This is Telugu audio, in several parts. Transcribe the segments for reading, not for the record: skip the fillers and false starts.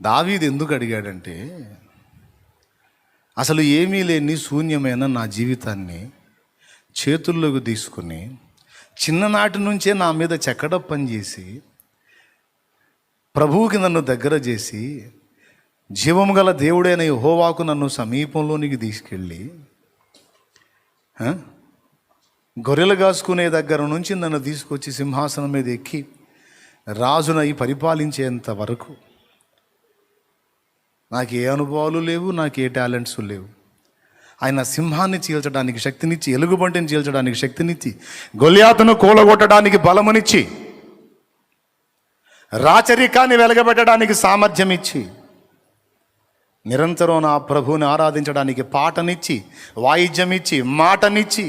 దావీదు ఎందుకు అడిగాడంటే, అసలు ఏమీ లేని శూన్యమైన నా జీవితాన్ని చేతుల్లోకి తీసుకుని చిన్ననాటి నుంచే నా మీద చెక్కడ పని చేసి ప్రభువుకి నన్ను దగ్గర చేసి జీవము గల దేవుడైన యెహోవాకు నన్ను సమీపంలోనికి తీసుకెళ్ళి గొర్రెలు కాసుకునే దగ్గర నుంచి నన్ను తీసుకొచ్చి సింహాసనం మీద ఎక్కి రాజునై పరిపాలించేంత వరకు నాకు ఏ అనుభవాలు లేవు, నాకు ఏ టాలెంట్స్ లేవు. ఆయన సింహాన్ని చీల్చడానికి శక్తినిచ్చి, ఎలుగుబంటిని చీల్చడానికి శక్తినిచ్చి, గొల్యాతును కూలగొట్టడానికి బలమునిచ్చి, రాచరికాన్ని వెలగబెట్టడానికి సామర్థ్యం ఇచ్చి, నిరంతరం నా ప్రభువుని ఆరాధించడానికి పాటనిచ్చి, వాయిద్యం ఇచ్చి, మాటనిచ్చి,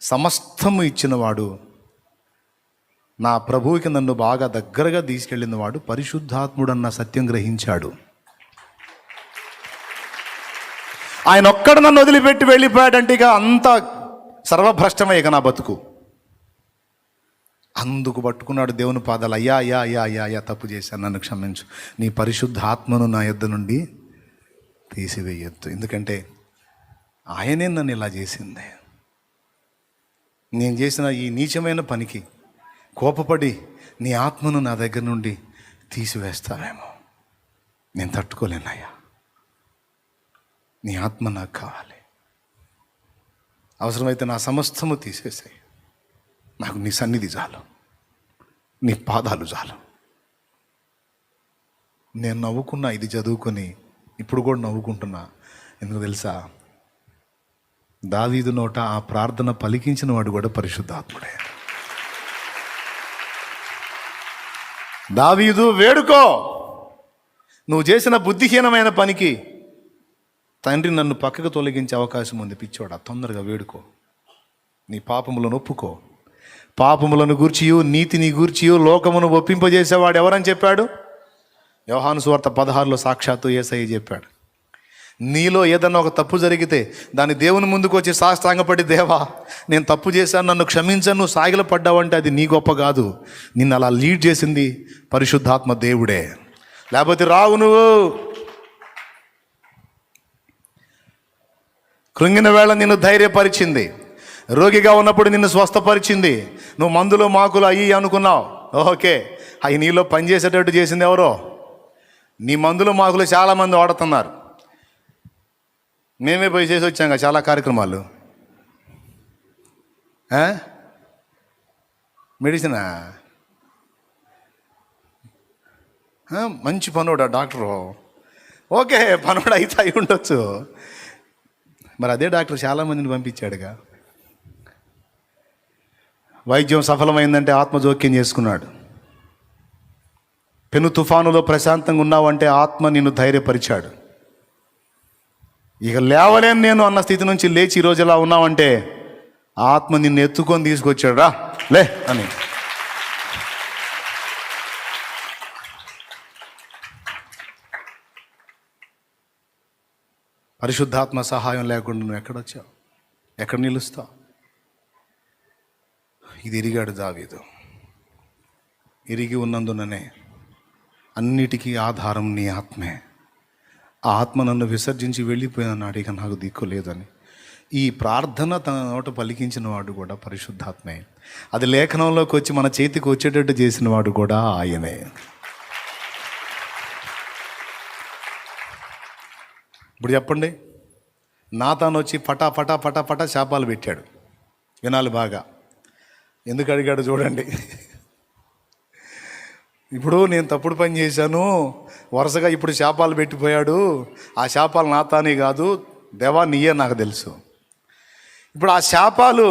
సమస్తము ఇచ్చినవాడు, నా ప్రభువుకి నన్ను బాగా దగ్గరగా తీసుకెళ్ళిన వాడు పరిశుద్ధాత్ముడన్న సత్యం గ్రహించాడు. ఆయన ఒక్కడ నన్ను వదిలిపెట్టి వెళ్ళిపోయాడంటే ఇక అంత సర్వభ్రష్టమే ఇక నా బతుకు. అందుకు పట్టుకున్నాడు దేవుని పాదాలు. అయ్యా అయ్యా అయ్యా అయ్యా అయ్యా తప్పు చేశాను, నన్ను క్షమించు, నీ పరిశుద్ధాత్మను నా యొద్ద నుండి తీసివేయొద్దు. ఎందుకంటే ఆయనే నన్ను ఇలా చేసింది. నేను చేసిన ఈ నీచమైన పనికి కోపపడి నీ ఆత్మను నా దగ్గర నుండి తీసివేస్తావేమో, నేను తట్టుకోలేనయ్యా, నీ ఆత్మ నాకు కావాలి, అవసరమైతే నా సమస్తము తీసేసాయి, నాకు నీ సన్నిధి చాలు, నీ పాదాలు చాలు. నేను నవ్వుకున్నా, ఇది చదువుకొని ఇప్పుడు కూడా నవ్వుకుంటున్నా. ఎందుకు తెలుసా? దావీదు నోట ఆ ప్రార్థన పలికించిన వాడు కూడా పరిశుద్ధాత్ముడే. దావీదు వేడుకో, నువ్వు చేసిన బుద్ధిహీనమైన పనికి తండ్రి నన్ను పక్కకు తొలగించే అవకాశం ఉంది. పిచ్చోడా, తొందరగా వేడుకో, నీ పాపములను ఒప్పుకో. పాపములను గూర్చియు నీతిని గూర్చియు లోకమును ఒప్పింపజేసేవాడు ఎవరని చెప్పాడు? యోహాను సువార్త 16లో సాక్షాత్తు యేసయ్య చెప్పాడు. నీలో ఏదన్నా ఒక తప్పు జరిగితే దాన్ని దేవుని ముందుకు వచ్చి సాష్టాంగపడి, దేవా నేను తప్పు చేశాను, నన్ను క్షమించను, నువ్వు సాగిల పడ్డావంటే అది నీ గొప్ప కాదు, నిన్ను అలా లీడ్ చేసింది పరిశుద్ధాత్మ దేవుడే. లేకపోతే రావు నువ్వు. కృంగిన వేళ నిన్ను ధైర్యపరిచింది, రోగిగా ఉన్నప్పుడు నిన్ను స్వస్థపరిచింది. నువ్వు మందులు మాకులు అయ్యి అనుకున్నావు, ఓకే, అవి నీలో పనిచేసేటట్టు చేసింది ఎవరో? నీ మందులు మాకులు చాలామంది వాడుతున్నారు. మేమే పోయి చేసి వచ్చాం చాలా కార్యక్రమాలు. మెడిసినా? మంచి పనుడా డాక్టరు, ఓకే, పనుడు అయితే అయి ఉండొచ్చు. మరి అదే డాక్టర్ చాలామందిని పంపించాడుగా. వైద్యం సఫలమైందంటే ఆత్మ జోక్యం చేసుకున్నాడు. పెను తుఫానులో ప్రశాంతంగా ఉన్నావంటే ఆత్మ నిన్ను ధైర్యపరిచాడు. ఇక లేవలేను నేను అన్న స్థితి నుంచి లేచి ఈరోజు ఎలా ఉన్నావంటే ఆత్మ నిన్ను ఎత్తుకొని తీసుకొచ్చాడు. రా లే అని. పరిశుద్ధాత్మ సహాయం లేకుండా నువ్వు ఎక్కడొచ్చావు, ఎక్కడ నిలుస్తావు? ఇది ఎరిగాడు దావీదు. ఎరిగి ఉన్నందుననే అన్నిటికీ ఆధారం నీ ఆత్మే. ఆ ఆత్మ నన్ను విసర్జించి వెళ్ళిపోయినాడు, ఇక నాకు దిక్కు లేదని. ఈ ప్రార్థన తన నోట పలికించిన వాడు కూడా పరిశుద్ధాత్మే. అది లేఖనంలోకి వచ్చి మన చేతికి వచ్చేటట్టు చేసిన వాడు కూడా ఆయనే. ఇప్పుడు చెప్పండి, నాతాను వచ్చి పటా పటా పటా పటా శాపాలు పెట్టాడు. వినాలి బాగా, ఎందుకు అడిగాడు చూడండి. ఇప్పుడు నేను తప్పుడు పని చేశాను, వరుసగా ఇప్పుడు శాపాలు పెట్టిపోయాడు. ఆ శాపాలు నాతానే కాదు, దేవా నీయే నాకు తెలుసు. ఇప్పుడు ఆ శాపాలు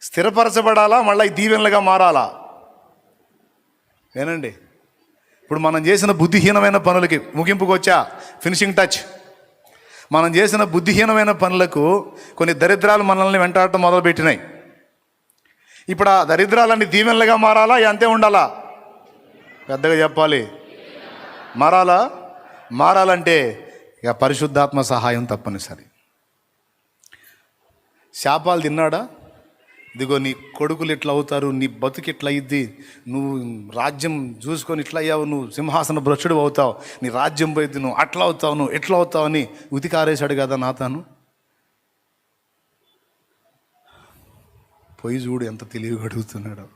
స్థిరపరచబడాలా, మళ్ళీ దీవెనలుగా మారాలా? ఏనండి, ఇప్పుడు మనం చేసిన బుద్ధిహీనమైన పనులకి ముగింపుకు వచ్చా, ఫినిషింగ్ టచ్. మనం చేసిన బుద్ధిహీనమైన పనులకు కొన్ని దరిద్రాలు మనల్ని వెంటాడటం మొదలుపెట్టినాయి. ఇప్పుడు ఆ దరిద్రాలన్నీ దీవెనలుగా మారాలా, అంతే ఉండాలా? పెద్దగా చెప్పాలి. మారాలంటే ఇక పరిశుద్ధాత్మ సహాయం తప్పనిసరి. శాపాలు తిన్నాడా? ఇదిగో నీ కొడుకులు ఇట్లా అవుతారు, నీ బతుకు ఇట్లా అయ్యిద్ది, నువ్వు రాజ్యం చూసుకొని ఇట్లా అయ్యావు, నువ్వు సింహాసన భ్రష్టుడు అవుతావు, నీ రాజ్యం పోయిద్ది, నువ్వు అట్లా అవుతావు, నువ్వు ఎట్లా అవుతావు అని ఉతికారేశాడు కదా నాతాను. పోయి చూడు ఎంత తెలివిగా అడుగుతున్నాడు.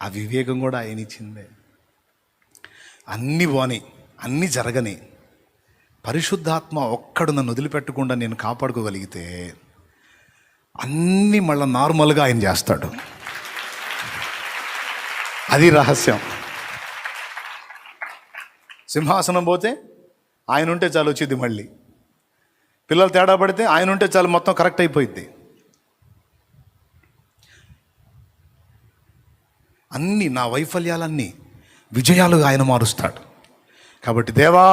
ఆ వివేకం కూడా ఆయన ఇచ్చిందే. అన్నీ పోని, అన్నీ జరగని, పరిశుద్ధాత్మ ఒక్కడు నన్ను వదిలిపెట్టకుండా నేను కాపాడుకోగలిగితే అన్నీ మళ్ళీ నార్మల్గా ఆయన చేస్తాడు. అది రహస్యం. సింహాసనం పోతే ఆయన ఉంటే చాలు వచ్చింది, మళ్ళీ పిల్లలు తేడా పడితే ఆయన ఉంటే చాలు మొత్తం కరెక్ట్ అయిపోయింది. అన్నీ నా వైఫల్యాలన్నీ విజయాలుగా ఆయన మారుస్తాడు. కాబట్టి దేవా,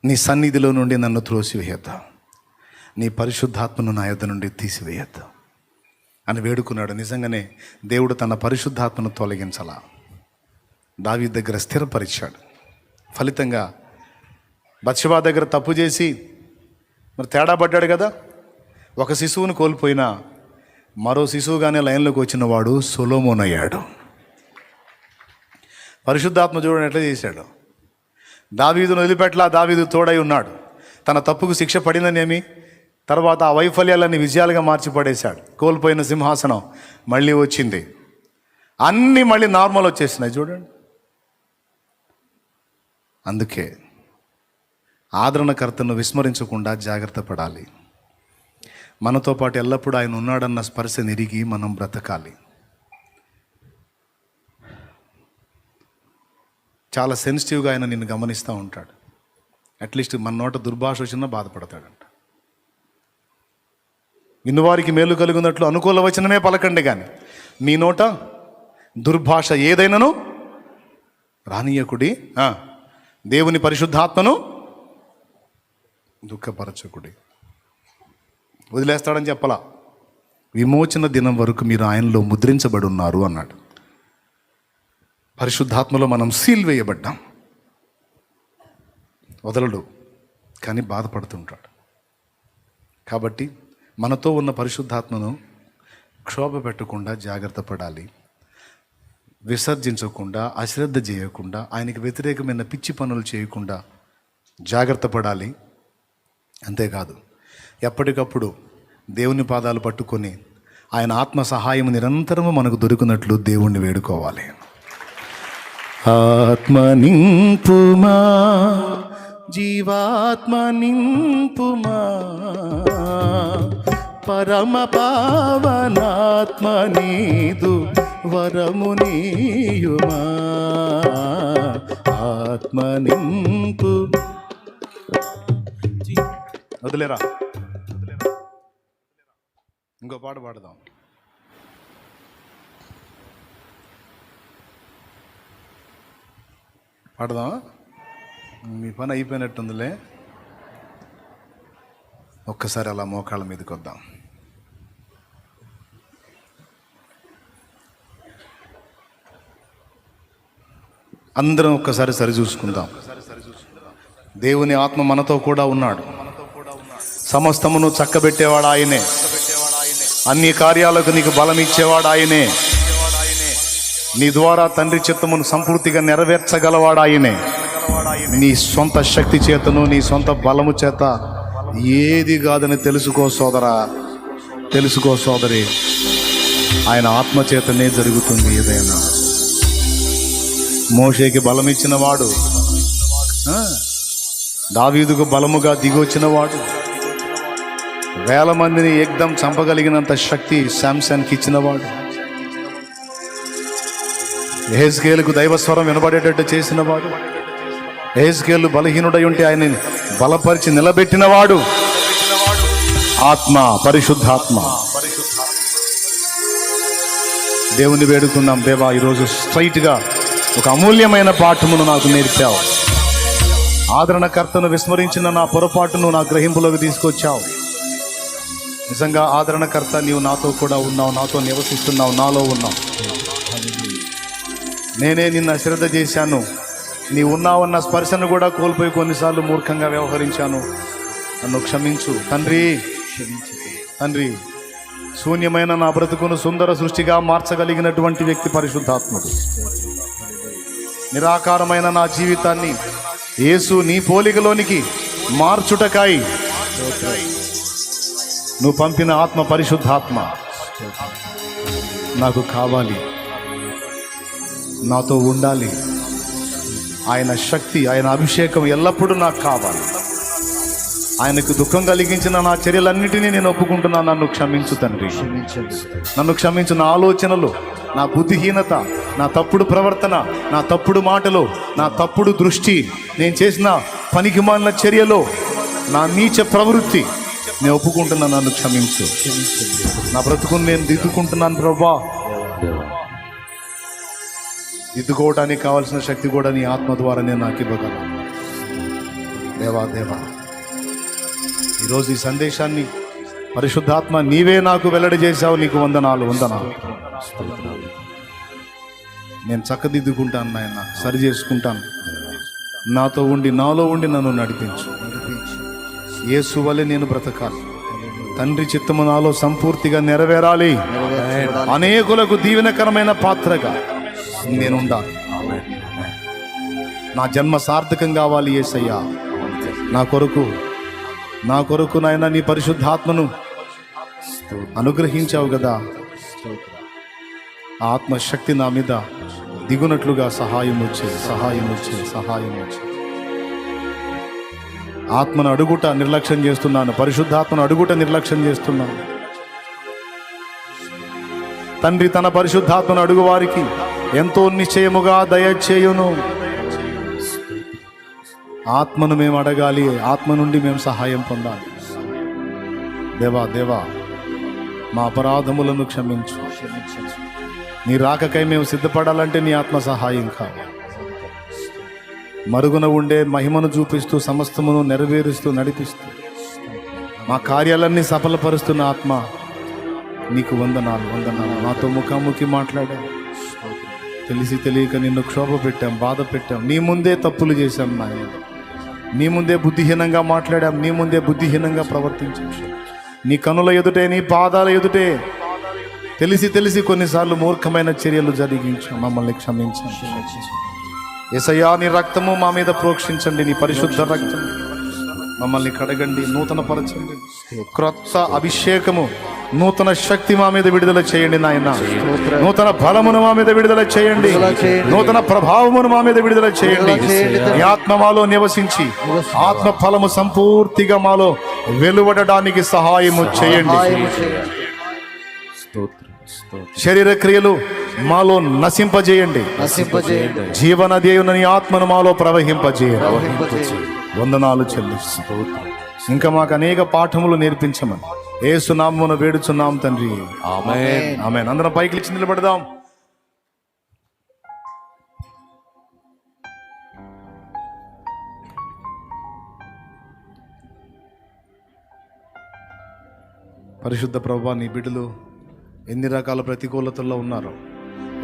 నీ సన్నిధిలో నుండి నన్ను త్రోసివేయద్దా, నీ పరిశుద్ధాత్మను నా యొద్ద నుండి తీసివేయద్దు అని వేడుకున్నాడు. నిజంగానే దేవుడు తన పరిశుద్ధాత్మను తొలగించాల దావీదు దగ్గర స్థిరపరిచాడు. ఫలితంగా బత్షెబా దగ్గర తప్పు చేసి మరి తేడా పడ్డాడు కదా. ఒక శిశువుని కోల్పోయినా మరో శిశువుగానే లైన్లోకి వచ్చిన వాడు సొలొమోను అయ్యాడు. పరిశుద్ధాత్మ చూడండి ఎట్లా చేశాడు. దావీదును వదిలిపెట్టలా, దావీదు తోడై ఉన్నాడు. తన తప్పుకు శిక్ష పడిననేమి, తర్వాత ఆ వైఫల్యాలన్నీ విజయాలుగా మార్చి పడేశాడు. కోల్పోయిన సింహాసనం మళ్ళీ వచ్చింది, అన్నీ మళ్ళీ నార్మల్ వచ్చేసినాయి చూడండి. అందుకే ఆదరణకర్తను విస్మరించకుండా జాగ్రత్త పడాలి. మనతో పాటు ఎల్లప్పుడూ ఆయన ఉన్నాడన్న స్పర్శ నిరిగి మనం బ్రతకాలి. చాలా సెన్సిటివ్గా ఆయన నిన్ను గమనిస్తూ ఉంటాడు. అట్లీస్ట్ మన నోట దుర్భాష వచ్చినా బాధపడతాడంట. వినువారికి మేలు కలుగున్నట్లు అనుకూల వచనమే పలకండి, కానీ మీ నోట దుర్భాష ఏదైనాను రానీయకుడి, దేవుని పరిశుద్ధాత్మను దుఃఖపరచకుడి. వదిలేస్తాడని చెప్పలా, విమోచన దినం వరకు మీరు ఆయనలో ముద్రించబడి ఉన్నారు అన్నాడు. పరిశుద్ధాత్మలో మనం సీల్ వేయబడ్డాం. వదలడు, కానీ బాధపడుతుంటాడు. కాబట్టి మనతో ఉన్న పరిశుద్ధాత్మను క్షోభ పెట్టకుండా జాగ్రత్త పడాలి. విసర్జించకుండా, అశ్రద్ధ చేయకుండా, ఆయనకి వ్యతిరేకమైన పిచ్చి పనులు చేయకుండా జాగ్రత్త పడాలి. అంతేకాదు, ఎప్పటికప్పుడు దేవుని పాదాలు పట్టుకొని ఆయన ఆత్మ సహాయం నిరంతరము మనకు దొరికినట్లు దేవుణ్ణి వేడుకోవాలి. ఆత్మ నింపుమా, జీవాత్మ నింపుమా, పరమ పావనాత్మ నీదు వరము నీయుమా, ఆత్మ నింపు. వదిలేరా, ఇంకో పాట పాడదాం. పాడదాం, మీ పని అయిపోయినట్టుందిలే. ఒక్కసారి అలా మోకాళ్ళ మీదకి వద్దాం. అందరం ఒక్కసారి సరి చూసుకుందాం. దేవుని ఆత్మ మనతో కూడా ఉన్నాడు. సమస్తమును చక్కబెట్టేవాడు ఆయనే. అన్ని కార్యాలకు నీకు బలం ఇచ్చేవాడు ఆయనే. నీ ద్వారా తండ్రి చిత్తమును సంపూర్తిగా నెరవేర్చగలవాడు ఆయనే. నీ సొంత శక్తి చేతను, నీ సొంత బలము చేత ఏది కాదని తెలుసుకో సోదరా, తెలుసుకో సోదరి. ఆయన ఆత్మ చేతనే జరుగుతుంది ఏదైనా. మోషేకి బలం ఇచ్చిన వాడు, దావీదుకు బలముగా దిగొచ్చిన వాడు, వేల మందిని ఏకదం చంపగలిగినంత శక్తి శాంసన్కి ఇచ్చినవాడు, యెహెజ్కేలుకు దైవస్వరం వినబడేటట్టు చేసినవాడు, యెహెజ్కేలు బలహీనుడై ఉంటే ఆయన బలపరిచి నిలబెట్టినవాడు ఆత్మ, పరిశుద్ధాత్మ. దేవుని వేడుకున్నాం, దేవా ఈరోజు స్ట్రైట్గా ఒక అమూల్యమైన పాఠమును నాకు నేర్పావు. ఆదరణకర్తను విస్మరించిన నా పొరపాటును నా గ్రహింపులోకి తీసుకొచ్చావు. నిజంగా ఆదరణకర్త, నీవు నాతో కూడా ఉన్నావు, నాతో నివసిస్తున్నావు, నాలో ఉన్నావు. నేనే నిన్ను అశ్రద్ధ చేశాను, నీ ఉన్నావన్న స్పర్శను కూడా కోల్పోయి కొన్నిసార్లు మూర్ఖంగా వ్యవహరించాను. నన్ను క్షమించు తండ్రి, తండ్రి. శూన్యమైన నా బ్రతుకును సుందర సృష్టిగా మార్చగలిగినటువంటి వ్యక్తి పరిశుద్ధాత్ముడు. నిరాకారమైన నా జీవితాన్ని యేసు నీ పోలికలోనికి మార్చుటకాయి నువ్వు పంపిన ఆత్మ పరిశుద్ధాత్మ నాకు కావాలి, నాతో ఉండాలి. ఆయన శక్తి, ఆయన అభిషేకం ఎల్లప్పుడూ నాకు కావాలి. ఆయనకు దుఃఖం కలిగించిన నా చర్యలన్నిటినీ నేను ఒప్పుకుంటున్నాను. నన్ను క్షమించు తండ్రి, నన్ను క్షమించు. నా ఆలోచనలు, నా బుద్ధిహీనత, నా తప్పుడు ప్రవర్తన, నా తప్పుడు మాటలు, నా తప్పుడు దృష్టి, నేను చేసిన పనికిమాలిన చర్యలో నా నీచ ప్రవృత్తి నేను ఒప్పుకుంటున్నాను. నన్ను క్షమించు. నా బ్రతుకుని నేను దిద్దుకుంటున్నాను ప్రభా. దిద్దుకోవడానికి కావాల్సిన శక్తి కూడా నీ ఆత్మ ద్వారా నేను నాకు ఇవ్వగలను. దేవా దేవా, ఈరోజు ఈ సందేశాన్ని పరిశుద్ధాత్మ నీవే నాకు వెల్లడి చేశావు. నీకు వందనాలు, వందనాలు. నేను చక్కదిద్దుకుంటాను నాయన, సరి చేసుకుంటాను. నాతో ఉండి, నాలో ఉండి నన్ను నడిపించు. యేసు వలె నేను బ్రతకాలి. తండ్రి చిత్తము నాలో సంపూర్తిగా నెరవేరాలి. అనేకులకు దీవెనకరమైన పాత్రగా నేను ఉండాలి. నా జన్మ సార్థకం కావాలి యేసయ్యా. నా కొరకు నాయన నీ పరిశుద్ధాత్మను అనుగ్రహించావు కదా. ఆత్మశక్తి నా మీద దిగునట్లుగా సహాయం వచ్చే. ఆత్మను అడుగుట నిర్లక్ష్యం చేస్తున్నాను. పరిశుద్ధాత్మను అడుగుట నిర్లక్ష్యం చేస్తున్నాను. తండ్రి తన పరిశుద్ధాత్మను అడుగు వారికి ఎంతో నిశ్చయముగా దయచేయును. ఆత్మను మేము అడగాలి, ఆత్మ నుండి మేము సహాయం పొందాలి. దేవా దేవా, మా అపరాధములను క్షమించు. నీ రాకకై మేము సిద్ధపడాలంటే నీ ఆత్మ సహాయం కావాలి. మరుగున ఉండే మహిమను చూపిస్తూ సమస్తమును నెరవేరుస్తూ నడిపిస్తూ మా కార్యాలన్నీ సఫలపరుస్తున్న ఆత్మ నీకు వందనాలు, వందనాలు. నాతో ముఖాముఖి మాట్లాడా. తెలిసి తెలియక నిన్ను క్షోభ పెట్టాం, బాధ పెట్టాం. నీ ముందే తప్పులు చేశాం నాయన. నీ ముందే బుద్ధిహీనంగా మాట్లాడాం, నీ ముందే బుద్ధిహీనంగా ప్రవర్తించాం. నీ కనుల ఎదుటే, నీ పాదాల ఎదుటే తెలిసి కొన్నిసార్లు మూర్ఖమైన చర్యలు జరిగించాం. మమ్మల్ని క్షమించండి యేసయ్యా. నీ రక్తము మా మీద ప్రోక్షించండి. నీ పరిశుద్ధ రక్తం మమ్మల్ని కడగండి, నూతన పరచండి. క్రొత్త అభిషేకము, నూతన శక్తి మా మీద విడుదల చేయండి నాయన. నూతన బలమును మా మీద విడుదల చేయండి. నూతన ప్రభావమును మా మీద విడుదల చేయండి. ఈ ఆత్మ మాలో నివసించి ఆత్మ ఫలము సంపూర్తిగా మాలో వెలువడడానికి సహాయము చేయండి. శరీర క్రియలు మాలో నశింపజేయండి. జీవనదేవుని నీ ఆత్మను మాలో ప్రవహింపజేయండి. వందనాలు చెల్లిస్తూ ఇంకా మాకు అనేక పాఠములు నేర్పించమని యేసు నామమున వేడుచున్నాం తండ్రి. ఆమేన్, ఆమేన్. అందరం పైకి లేచి నిలబడదాం. పరిశుద్ధ ప్రభువా, నీ బిడ్డలు ఎన్ని రకాల ప్రతికూలతల్లో ఉన్నారో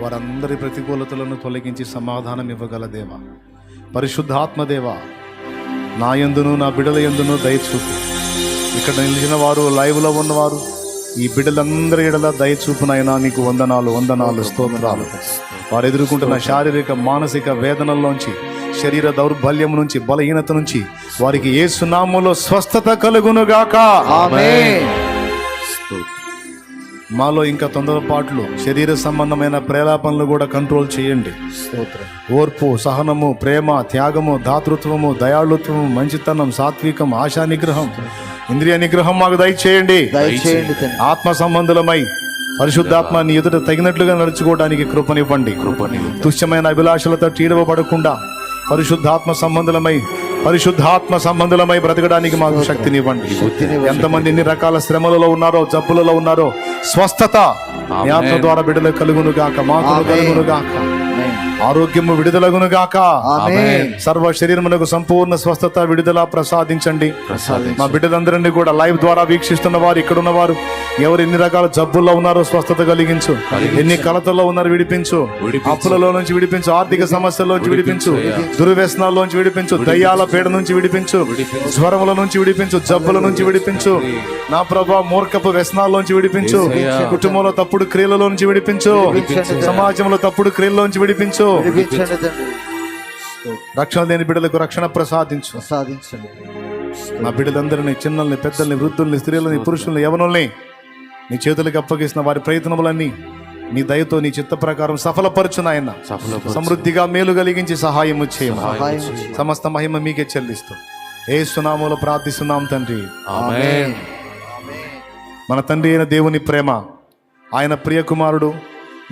వారందరి ప్రతికూలతలను తొలగించి సమాధానం ఇవ్వగల దేవా, పరిశుద్ధాత్మదేవా, నా యందును నా బిడ్డల యందును దయచూపు. ఇక్కడ నిలిచిన వారు, లైవ్లో ఉన్నవారు, ఈ బిడ్డలందరి ఎడల దయచూపునైనా నీకు వందనాలు, వందనాలు, స్తోత్రాలు. వారు ఎదుర్కొంటున్న శారీరక మానసిక వేదనల్లోంచి, శరీర దౌర్బల్యం నుంచి, బలహీనత నుంచి వారికి యేసు నామములో స్వస్థత కలుగునుగాక. ఆమేన్. మాలో ఇంకా తొందరపాట్లు, శరీర సంబంధమైన ప్రేలాపనలు కూడా కంట్రోల్ చేయండి. ఓర్పు, సహనము, ప్రేమ, త్యాగము, దాతృత్వము, దయాళుత్వము, మంచితనం, సాత్వికం, ఆశా నిగ్రహం, ఇంద్రియ నిగ్రహం మాకు దయచేయండి. ఆత్మ సంబంధులమై పరిశుద్ధాత్మ నీ ఎదుట తగినట్లుగా నడుచుకోవడానికి కృపనివ్వండి. తుచ్చమైన అభిలాషలతో చీడవబడకుండా పరిశుద్ధాత్మ సంబంధులమై బ్రతకడానికి మాకు శక్తినివ్వండి. ఎంతమంది ఎన్ని రకాల శ్రమలలో ఉన్నారో, జబ్బులలో ఉన్నారో, స్వస్థత నీ ఆత్మ ద్వారా బిడ్డలకు కలుగును గాక, మాకు కలుగును గాక. ఆరోగ్యము విడుదలగును గాక. ఆమేన్. సర్వ శరీరమునకు సంపూర్ణ స్వస్థత విడుదల ప్రసాదించండి. మా బిడ్డలందరినీ కూడా లైవ్ ద్వారా వీక్షిస్తున్న వారు, ఇక్కడ ఉన్నవారు ఎవరు ఎన్ని రకాల జబ్బుల్లో ఉన్నారో స్వస్థత కలిగించు. ఎన్ని కలతల్లో ఉన్నారో విడిపించు. అప్పులలో నుంచి విడిపించు. ఆర్థిక సమస్యల్లోంచి విడిపించు. దుర్వ్యసనాల్లోంచి విడిపించు. దయ్యాల పీడ నుంచి విడిపించు. జ్వరముల నుంచి విడిపించు. జబ్బుల నుంచి విడిపించు. నా ప్రభా, మూర్ఖపు వ్యసనాల్లోంచి విడిపించు. కుటుంబంలో తప్పుడు క్రియలలో నుంచి విడిపించు. సమాజంలో తప్పుడు క్రియల్లోంచి విడిపించు. రక్షణ లేని బిడ్డలకు రక్షణ ప్రసాదించు. నా బిడ్డలందరినీ, చిన్నల్ని, పెద్దల్ని, వృద్ధుల్ని, స్త్రీలని, పురుషుల్ని, యవనుల్ని నీ చేతులకు అప్పగిస్తున్న వారి ప్రయత్నములన్నీ నీ దయతో, నీ చిత్త ప్రకారం సఫలపరచు నాయన. సమృద్ధిగా మేలు కలిగించి సహాయము చేయము. సమస్త మహిమ మీకే చెల్లిస్తూ యేసు నామములో ప్రార్థిస్తున్నాం తండ్రి. ఆమేన్. మన తండ్రి అయిన దేవుని ప్రేమ, ఆయన ప్రియ కుమారుడు,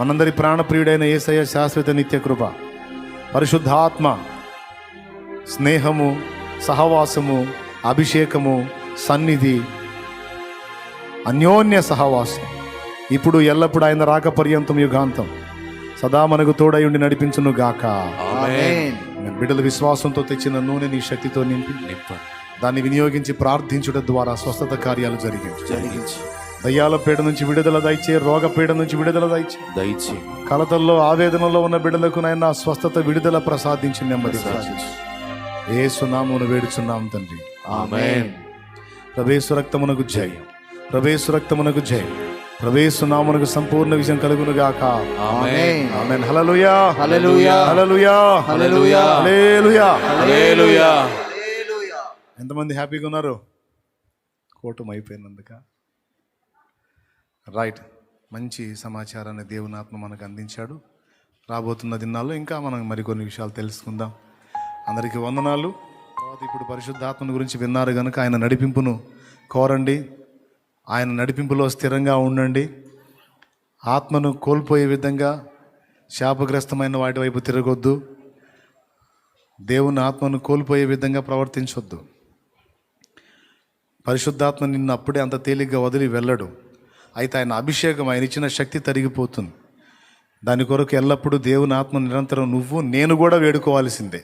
మనందరి ప్రాణప్రియుడైన యేసయ్య శాశ్వత నిత్య కృప, పరిశుద్ధాత్మ స్నేహము, సహవాసము, అభిషేకము, సన్నిధి, అన్యోన్య సహవాసం ఇప్పుడు ఎల్లప్పుడు ఆయన రాక పర్యంతం యుగాంతం సదా మనకు తోడై ఉండి నడిపించును గాక. ఆమేన్. బిడ్డల విశ్వాసంతో తెచ్చిన నూనె నీ శక్తితో నింపి దాన్ని వినియోగించి ప్రార్థించుట ద్వారా స్వస్థత కార్యాలు జరిగించు. దయ్యాల పీడ నుంచి విడుదల దయచే. రోగ పీడ నుంచి విడుదల దయచే. కలతల్లో, ఆవేదనలో ఉన్న బిడ్డలకు నాయన స్వస్థత, విడుదల ప్రసాదించి నెమ్మది యేసు నామమున వేడుచున్నాం తండ్రి. ఆమేన్. ప్రవేశ రక్తమునకు జయం. ప్రవేశ రక్తమునకు జయం. ప్రవేశ నామమునకు సంపూర్ణ విజయం కలుగును గాక. ఆమేన్. ఆమేన్. హల్లెలూయా. హల్లెలూయా. హల్లెలూయా. హల్లెలూయా. హల్లెలూయా. హల్లెలూయా. ఎంతమంది హ్యాపీగా ఉన్నారు? కూటమి అయిపోయినందుక. రైట్. మంచి సమాచారాన్ని దేవుని ఆత్మ మనకు అందించాడు. రాబోతున్న దినాల్లో ఇంకా మనం మరికొన్ని విషయాలు తెలుసుకుందాం. అందరికీ వందనాలు. తర్వాత ఇప్పుడు పరిశుద్ధాత్మని గురించి విన్నారు కనుక ఆయన నడిపింపును కోరండి. ఆయన నడిపింపులో స్థిరంగా ఉండండి. ఆత్మను కోల్పోయే విధంగా శాపగ్రస్తమైన వాటి వైపు తిరగొద్దు. దేవుని ఆత్మను కోల్పోయే విధంగా ప్రవర్తించొద్దు. పరిశుద్ధాత్మ నిన్ను అప్పుడే అంత తేలిగ్గా వదిలి వెళ్ళడు. అయితే ఆయన అభిషేకం, ఆయన ఇచ్చిన శక్తి తరిగిపోతుంది. దాని కొరకు ఎల్లప్పుడూ దేవుని ఆత్మ నిరంతరం నువ్వు, నేను కూడా వేడుకోవాల్సిందే.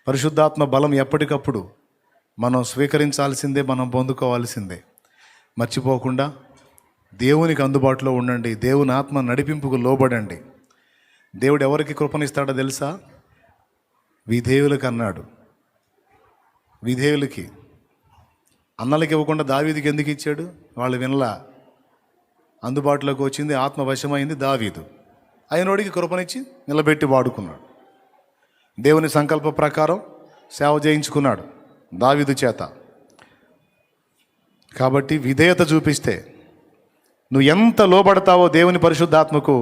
పరిశుద్ధాత్మ బలం ఎప్పటికప్పుడు మనం స్వీకరించాల్సిందే, మనం పొందుకోవాల్సిందే. మర్చిపోకుండా దేవునికి అందుబాటులో ఉండండి. దేవుని ఆత్మ నడిపింపుకు లోబడండి. దేవుడు ఎవరికి కృపనిస్తాడో తెలుసా? విధేయులకు అన్నాడు. విధేయులకి. అన్నలకి ఇవ్వకుండా దావీదుకి ఎందుకు ఇచ్చాడు? వాళ్ళు వినలా. అందుబాటులోకి వచ్చింది, ఆత్మ వశమైంది దావీదు. ఆయనోడికి కృపనిచ్చి నిలబెట్టి వాడుకున్నాడు. దేవుని సంకల్ప ప్రకారం సేవ చేయించుకున్నాడు దావీదు చేత. కాబట్టి విధేయత చూపిస్తే నువ్వు ఎంత లోబడతావో దేవుని పరిశుద్ధాత్మకు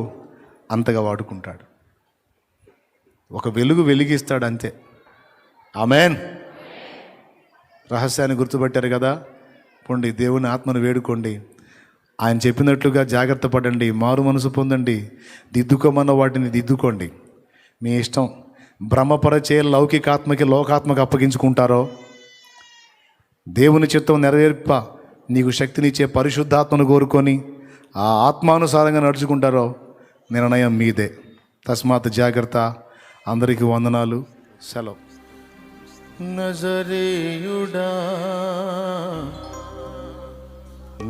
అంతగా వాడుకుంటాడు. ఒక వెలుగు వెలిగిస్తాడు అంతే. ఆమేన్. రహస్యాన్ని గుర్తుపట్టారు కదా? పొండి, దేవుని ఆత్మను వేడుకోండి. ఆయన చెప్పినట్లుగా జాగ్రత్త పడండి. మారు మనసు పొందండి. దిద్దుకోమన్న వాటిని దిద్దుకోండి. మీ ఇష్టం. భ్రమపరచే లౌకికాత్మకి లోకాత్మకి అప్పగించుకుంటారో, దేవుని చిత్తం నెరవేర్ప నీకు శక్తినిచ్చే పరిశుద్ధాత్మను కోరుకొని ఆ ఆత్మానుసారంగా నడుచుకుంటారో, నిర్ణయం మీదే. తస్మాత్ జాగ్రత్త. అందరికీ వందనాలు. సెలవు. నజరేయుడా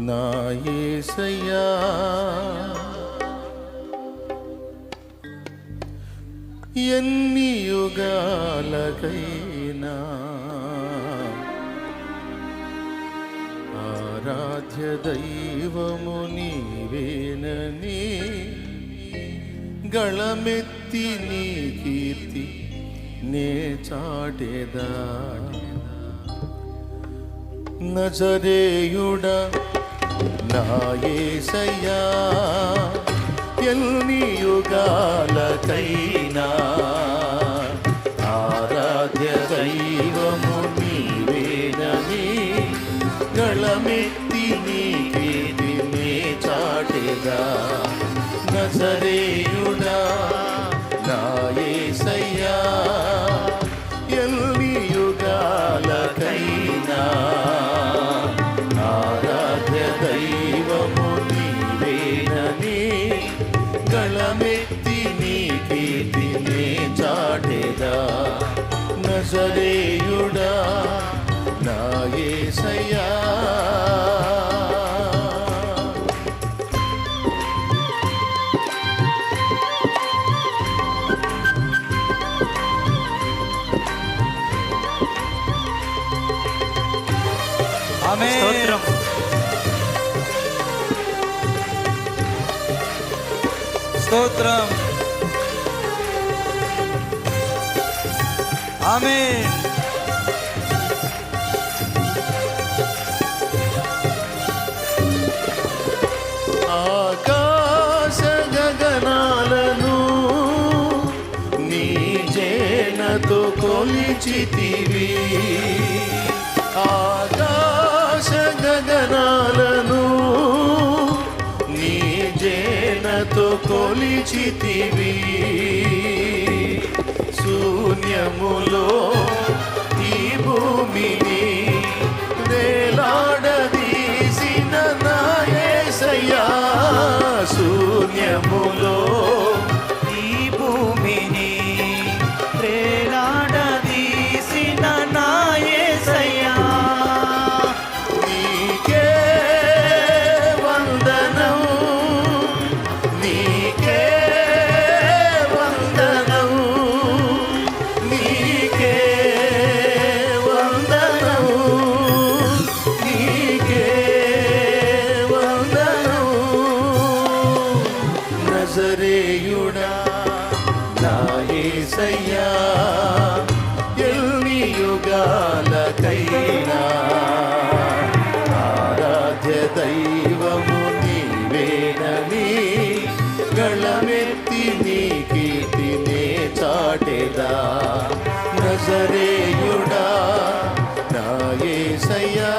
నా యేసయ్యా, ఎన్ని యుగాలకైనా ఆరాధ్య దైవము నీవేనని గళమెత్తి నీ కీర్తి నే చాటెదా. నజరేయుడా నా యేసయ్యా, ఎన్ని యుగాలకైనా ఆరాధ్య దైవము నీవేనని గళమెత్తి నీ కీర్తి నే చాటెదా. నజరేయుడా నా యేసయ్యా, ఎన్ని యుగాలకైనా ఆరాధ్య దైవము నీవేనని గళమెత్తి నీ కీర్తి నే నజరేయుడా నా యేసయ్యా. స్తోత్రం. స్తోత్రం. ఆమేన్. ఆకాశ గగనాలను నీ జేనతో కొలిచితివి. ఆకాశ గగనాలను నీ జేనతో కొలిచితివి. శూన్యములో ఈ భూమిని వేలాడదీసిన నా యేసయ్యా. శూన్యములో ఈ భూమిని వేలాడదీసిన నా యేసయ్యా. నీకే వందనం, నీకే వందనం, నీకే వందనం, నీకే వందనం. నజరేయుడా నా యేసయ్యా, ఎన్ని యుగాలకైనా ఆరాధ్య దైవము నీవేనని గళమెత్తి నీ కీర్తినే చాటెదా. నజరేయుడా నా యేసయ్యా.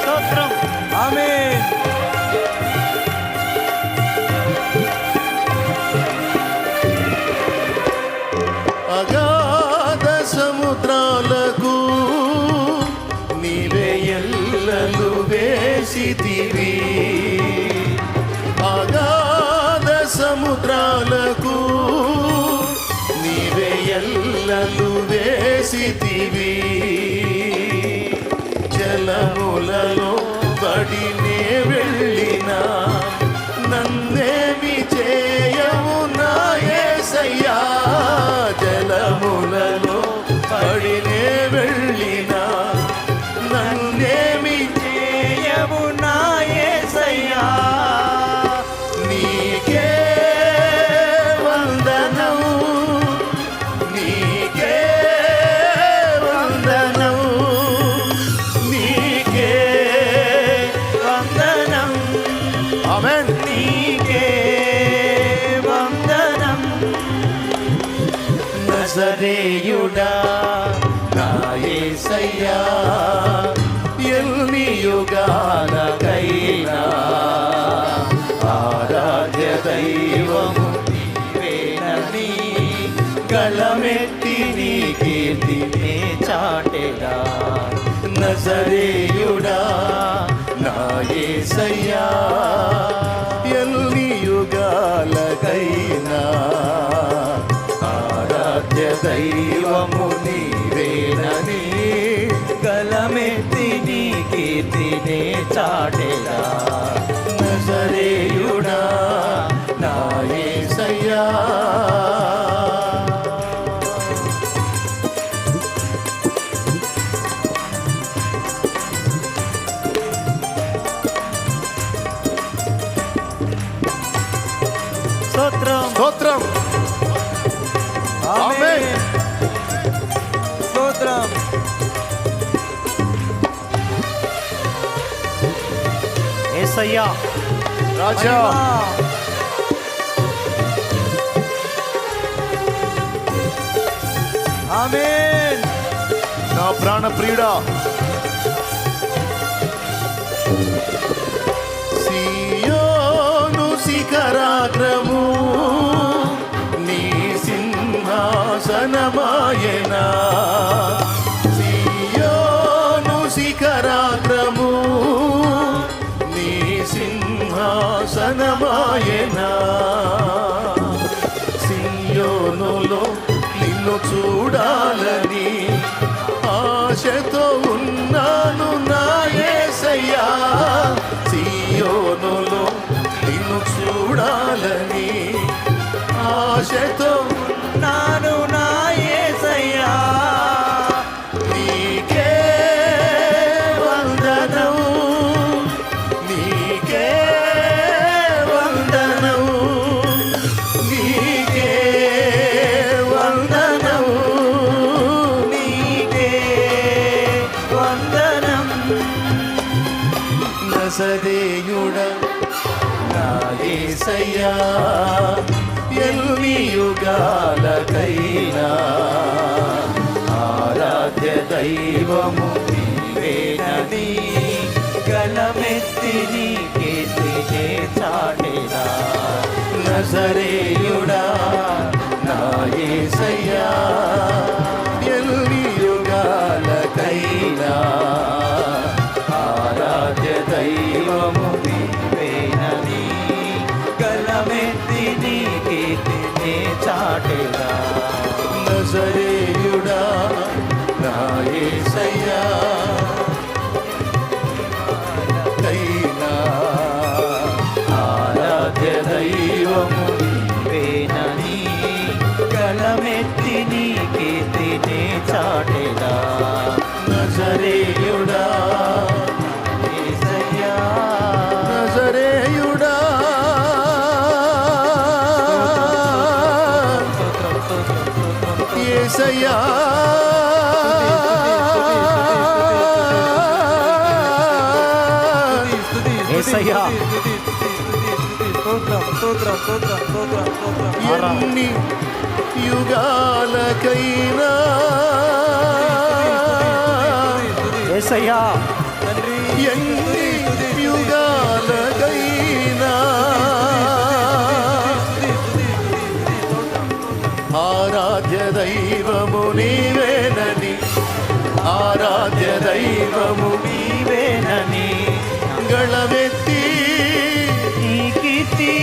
స్తోత్రం. ఆమేన్. అగాధ సముద్రాలకు నీవే ఎల్లలు వేసితివి. అగాధ సముద్రాలకు నీవే ఎల్లలు వేసితివి. జలములలో బడినే వెళ్ళినా నన్నేమి చేయవు నా యేసయ్యా. జలములలో బడినే వెళ్ళినా నన్నేమి చేయవు నా యేసయ్యా. నీకే వందనం, నీకే వందనం, నీకే వందనం. ఆమేన్. నీకే వందనం. నజరేయుడా నా యేసయ్యా, ఎన్ని యుగాలకైనా ఆరాధ్య దైవము నీవేనని గళమెత్తి నీ కీర్తినే చాటెదా. నజరేయుడా నా యేసయ్యా, ఎన్ని యుగాలకైనా ఆరాధ్య దైవము నీవేనని గలమెత్తి నీ కీర్తినే చాటెదా. నజరేయుడా నా యేసయ్యా. స్తోత్రం. స్తోత్రం. ఆమేన్. స్తోత్రం. యేసయ్యా రాజా ఆమేన్. నా ప్రాణ ప్రియుడా, సియోను శిఖరాగ్రము నీ సింహాసనమాయనా. సియోను శిఖరాగ్రము నీ సింహాసనమాయనా. సియోనులో నిన్ను చూడాలని ఆశతో ఉన్నాను నా యేసయ్యా. సియోనులో నిన్ను చూడాలని ఆశతో నాను నా యేసయ్యా. నీకే వందనం, నీకే వందనం, నీకే వందనం, నీకే వందనం. నజరేయుడా నా యేసయ్యా, ఎన్ని యుగాలకైనా ఆరాధ్య దైవము నీవేనని గలమెత్తి నీ కీర్తినే చాటెదా. నజరేయుడా నా యేసయ్యా, ఎన్ని యుగాలకైనా ఆరాధ్య దైవము నీవేనని గలమెత్తి నీ కీర్తినే చాటెదా. నజరేయుడా నా యేసయ్యా, కైనా ఆరాధ్య దైవము నీవేనని గలమెత్తి నీ కీర్తినే చాటెదా. నజరేయుడా యేసయ్యా. నజరేయుడా యేసయ్యా, యేసయ్యా. ఎన్ని యుగాలకైనా యేసయ్యా. ఎన్ని యుగాలకైనా ఆరాధ్య దైవము నీవేనని, ఆరాధ్య దైవము నీవేనని గళమెత్తి నీ కీర్తి,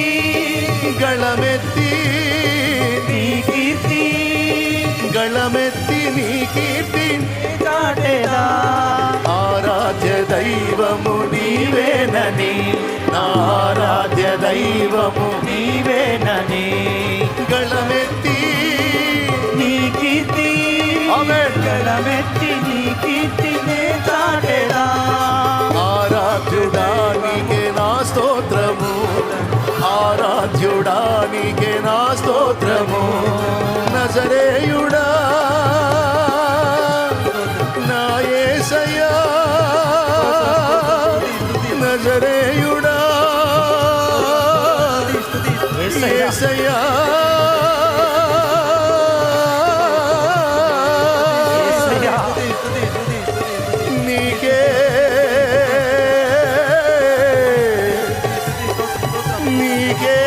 గళమెత్తి నీ కీర్తి గళమెత్తి నీ కీర్తి చాటెదా. ఆరాధ్య దైవము నీవేనని, ఆరాధ్య దైవము నీవేనని గళమెత్తి నీ కీర్తి, ఆమేన్. గలమెత్తి నీ కీర్తినే చాటెదా. ఆరాధ్యుడానికే నా స్తోత్రము, ఆరాధ్యుడానికే నా స్తోత్రము. నజరేయుడా నా యేసయ్యా, నజరేయుడా యేసయ్యా, యేసయ్యా. నీకే నీకే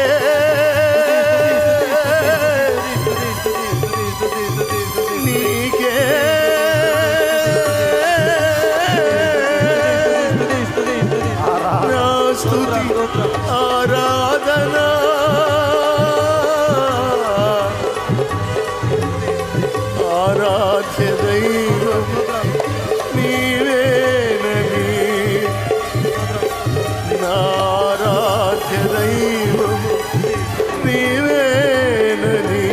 నీకే నా స్తుతి ఆరాధన. ఆరాధ్య దైవం నీవేనని, నా ఆరాధ్య దైవం నీవేనని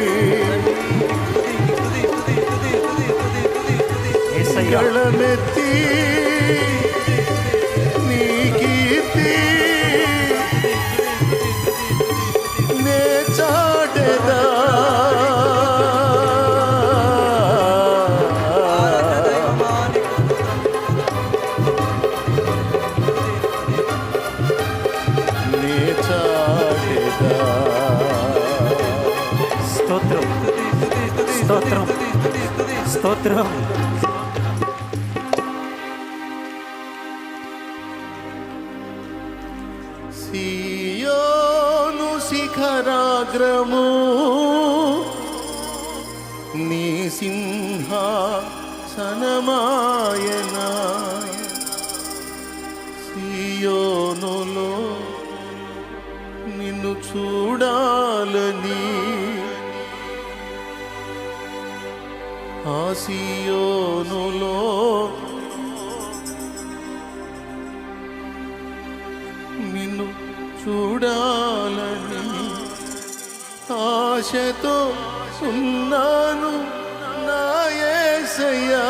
యేసయ్యా. గళమెత్తి నీ కీర్తి నే చాటెదా. నే చాటెదా. స్తోత్రం, స్తోత్రం, స్తోత్రం. సియోను శిఖరాగ్రము నీ సింహాసనమాయనా సియోనులో నిన్ను చూడాలని ఆ సియోనులో నిన్ను చూడాలని ఆశతో ఉన్నాను నా యేసయ్యా.